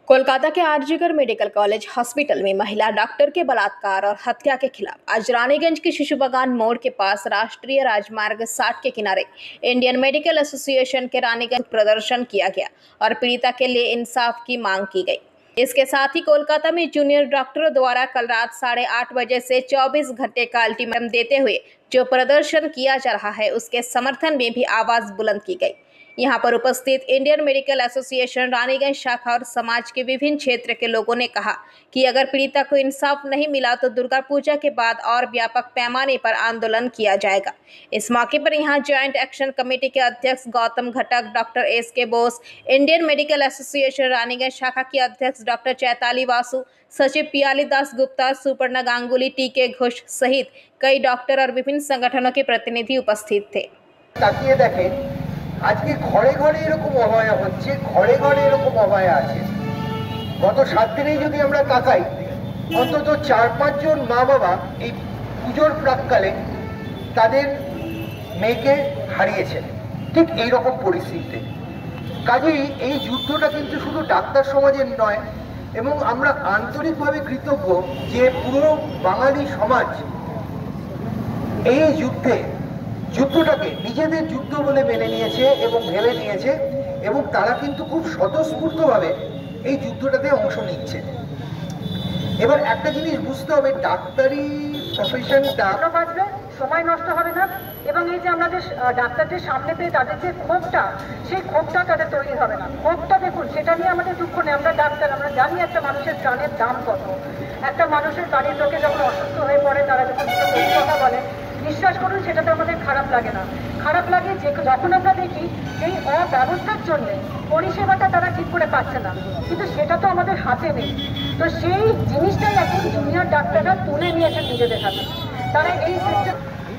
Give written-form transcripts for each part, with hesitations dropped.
कोलकाता के RG Kar medical college hospital में महिला डॉक्टर के बलात्कार और हत्या के खिलाफ आज रानीगंज के शिशु बागान मोड़ के पास राष्ट्रीय राजमार्ग 60 के किनारे इंडियन मेडिकल एसोसिएशन के रानीगंज प्रदर्शन किया गया और पीड़िता के लिए इंसाफ की मांग की गई। इसके साथ ही कोलकाता में जूनियर डॉक्टरों द्वारा कल रात 8:30 बजे से 24 घंटे का अल्टीमेटम देते हुए जो प्रदर्शन किया जा रहा है उसके समर्थन में भी आवाज बुलंद की गई। यहाँ पर उपस्थित इंडियन मेडिकल एसोसिएशन रानीगंज शाखा और समाज के विभिन्न क्षेत्र के लोगों ने कहा कि अगर पीड़िता को इंसाफ नहीं मिला तो दुर्गा पूजा के बाद और व्यापक पैमाने पर आंदोलन किया जाएगा। इस मौके पर यहाँ ज्वाइंट एक्शन कमेटी के अध्यक्ष गौतम घटक, doctor S K. Bose, Indian medical association Raniganj शाखा की अध्यक्ष डॉक्टर चैताली वासु, सचिव पियाली दास गुप्ता, सुपर्णा गांगुली, टी.के. घोष सहित कई डॉक्टर और विभिन्न संगठनों के प्रतिनिधि उपस्थित थे। আজকে ঘরে ঘরে এরকম অভয়া হচ্ছে, ঘরে ঘরে এরকম অভয়া আছে। গত 7 দিনেই যদি আমরা তাকাই, অন্তত 4-5 জন মা বাবা এই পুজোর প্রাককালে তাদের মেয়েকে হারিয়েছেন ঠিক এই রকম পরিস্থিতিতে। কাজেই এই যুদ্ধটা কিন্তু শুধু ডাক্তার সমাজের নয়, এবং আমরা আন্তরিকভাবে কৃতজ্ঞ যে পুরো বাঙালি সমাজ এই যুদ্ধটাকে নিজেদের যুদ্ধ বলে মেনে নিয়েছে এবং ভেবে নিয়েছে, এবং তারা কিন্তু খুব স্বতঃস্ফূর্তভাবে এই যুদ্ধটাতে অংশ নিচ্ছে। এবার একটা জিনিস বুঝতে হবে, ডাক্তারি প্রফেশনটা বাঁচবে, সময় নষ্ট হবে না, এবং এই যে আমাদের ডাক্তারদের সামনে পেয়ে তাদের যে ক্ষোভটা, সেই ক্ষোভটা তাদের তৈরি হবে না। ক্ষোভটা দেখুন, সেটা নিয়ে আমাদের দুঃখ নেই। আমরা ডাক্তার, আমরা জানি একটা মানুষের প্রাণের দাম কত। একটা মানুষের বাড়ির লোকে যখন অসুস্থ হয়ে পড়ে, তারা যখন কথা বলে, বিশ্বাস করুন সেটাতে আমাদের খারাপ লাগে না। খারাপ লাগে যে যখন আমরা দেখি এই অব্যবস্থার জন্য পরিষেবাটা তারা ঠিক করে পাচ্ছে না, কিন্তু সেটা তো আমাদের হাতে নেই। তো সেই জিনিসটাই এখন জুনিয়র ডাক্তাররা তুলে নিয়েছেন নিজেদের হাতে। তারা এই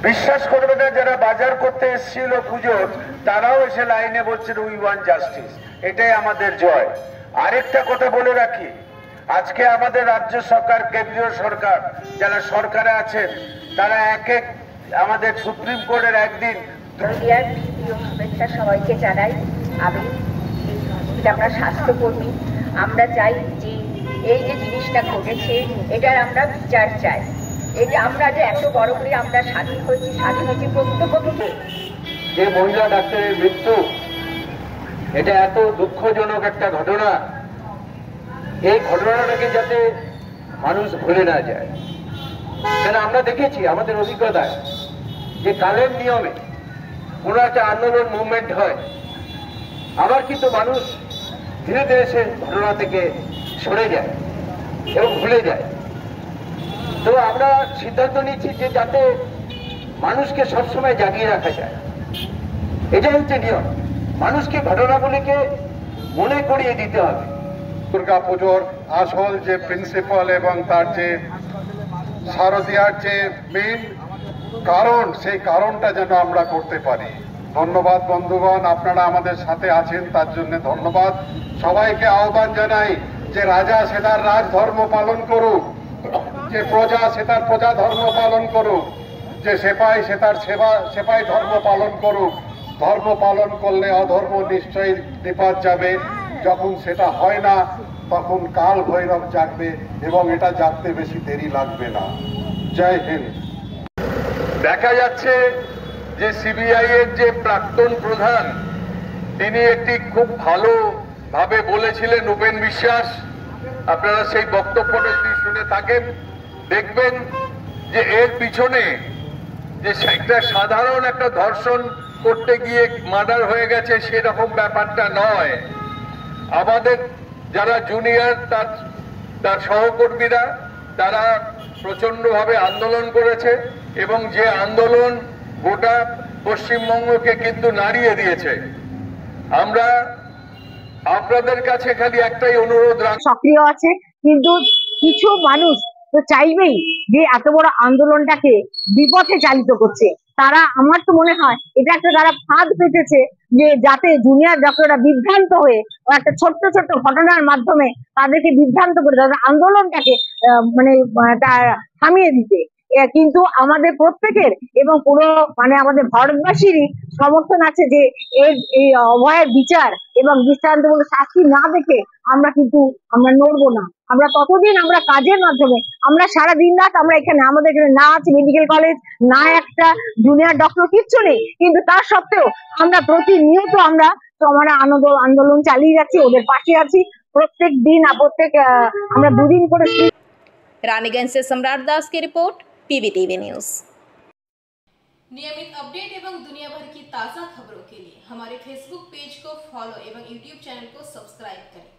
বিশ্বাস করবে না, যারা বাজার করতে এসেছিল পুজোর, তারাও এসে লাইনে বলছেন উই ওয়ান্ট জাস্টিস। এটাই আমাদের জয়। আরেকটা কথা বলে রাখি, আজকে আমাদের রাজ্য সরকার, কেন্দ্রীয় সরকার, যারা সরকারে আছেন, তারা এক আমাদের সুপ্রিম কোর্টের একদিন শুভেচ্ছা সবাইকে জানাই। আমি আমরা স্বাস্থ্যকর্মী, আমরা চাই যে এই যে জিনিসটা ঘটেছে এটার আমরা বিচার চাই। এটা আমরা যে এত বড় করে আমরা স্বাধীন হয়েছি প্রত্যক্ষ যে মহিলা ডাক্তারের মৃত্যু, এটা এত দুঃখজনক একটা ঘটনা। এই ঘটনাটাকে যাতে মানুষ ভুলে না যায়, কেন আমরা দেখেছি আমাদের অভিজ্ঞতায় যে কালের নিয়মে কোনো একটা আন্দোলন মুভমেন্ট হয়, আবার কিন্তু মানুষ ধীরে ধীরে সে ঘটনা থেকে সরে যায় এবং ভুলে যায়। তো আমরা সিদ্ধান্ত নিচ্ছি যে যাতে মানুষকে সবসময় জাগিয়ে রাখা যায়, এটাই হচ্ছে নিয়ম। মানুষকে ঘটনাগুলিকে মনে করিয়ে দিতে হবে। দুর্গা পুজোর আসল যে প্রিন্সিপাল এবং তার যে শারদীয়ার যে মেইন কারণ, সেই কারণটা যেন আমরা করতে পারি। ধন্যবাদ বন্ধুগণ, আপনারা আমাদের সাথে আছেন, তার জন্য ধন্যবাদ। সবাইকে আহ্বান জানাই যে রাজা সে তার রাজধর্ম পালন করুক, যে প্রজা সে তার প্রজা ধর্ম পালন করুক, যে সেপাই সে তার সেপাই ধর্ম পালন করুক। ধর্ম পালন করলে অধর্ম নিশ্চয়ই নিপাত যাবে। যখন সেটা হয় না, তখন কাল ভৈরব জাগবে, এবং এটা জাগতে বেশি দেরি লাগবে না। জয় হিন্দ। দেখা যাচ্ছে যে সিবিআই এর যে প্রাক্তন প্রধান, তিনি একটি খুব ভালো ভাবে বলেছিলেন, উপেন বিশ্বাস, আপনারা সেই বক্তব্যটা যদি শুনে থাকেন, দেখবেন যে এর পিছনে যে একটা সাধারণ একটা ধর্ষণ করতে গিয়ে মার্ডার হয়ে গেছে সেরকম ব্যাপারটা নয়। আমাদের যারা জুনিয়র, তার সহকর্মীরা, তারা প্রচন্ডভাবে আন্দোলন করেছে, এবং যে আন্দোলন গোটা পশ্চিমবঙ্গকে কিন্তু নাড়িয়ে দিয়েছে। আমরা আপনাদের কাছে খালি একটাই অনুরোধ রাখি, সক্রিয় আছে, কিন্তু কিছু মানুষ তো চাইবেই যে এত বড় আন্দোলনটাকে বিপথে চালিত করছে। তারা, আমার তো মনে হয় এটা একটা তারা ফাঁদ পেতেছে, যে যাতে জুনিয়র ডক্টররা বিভ্রান্ত হয়ে একটা ছোট্ট ছোট্ট ঘটনার মাধ্যমে তাদেরকে বিভ্রান্ত করে তাদের আন্দোলনটাকে থামিয়ে দিতে। কিন্তু আমাদের প্রত্যেকের এবং পুরো মানে আমাদের ভারতবাসীরই সমর্থন আছে যে এই অভয়ের বিচার এবং দৃষ্টান্তমূলক শাস্তি না দেখে আমরা নড়বো না। আমরা ততদিন আমরা কাজের মাধ্যমে আমরা সারা দিন রাত আমরা এখানে আমাদের এখানে না আছে মেডিকেল কলেজ, না একটা জুনিয়র ডক্টর, কিচ্ছু নেই, কিন্তু তার সত্ত্বেও আমরা প্রতিনিয়ত আমরা আন্দোলন চালিয়ে যাচ্ছি, ওদের পাশে আছি प्रत्येक दिन আমরা দুদিন করে। रानीगंज से सम्राट दास की रिपोर्ट, PBTV न्यूज। नियमित अपडेट एवं दुनिया भर की ताज़ा खबरों के लिए हमारे फेसबुक पेज को फॉलो एवं यूट्यूब चैनल को सब्सक्राइब करें।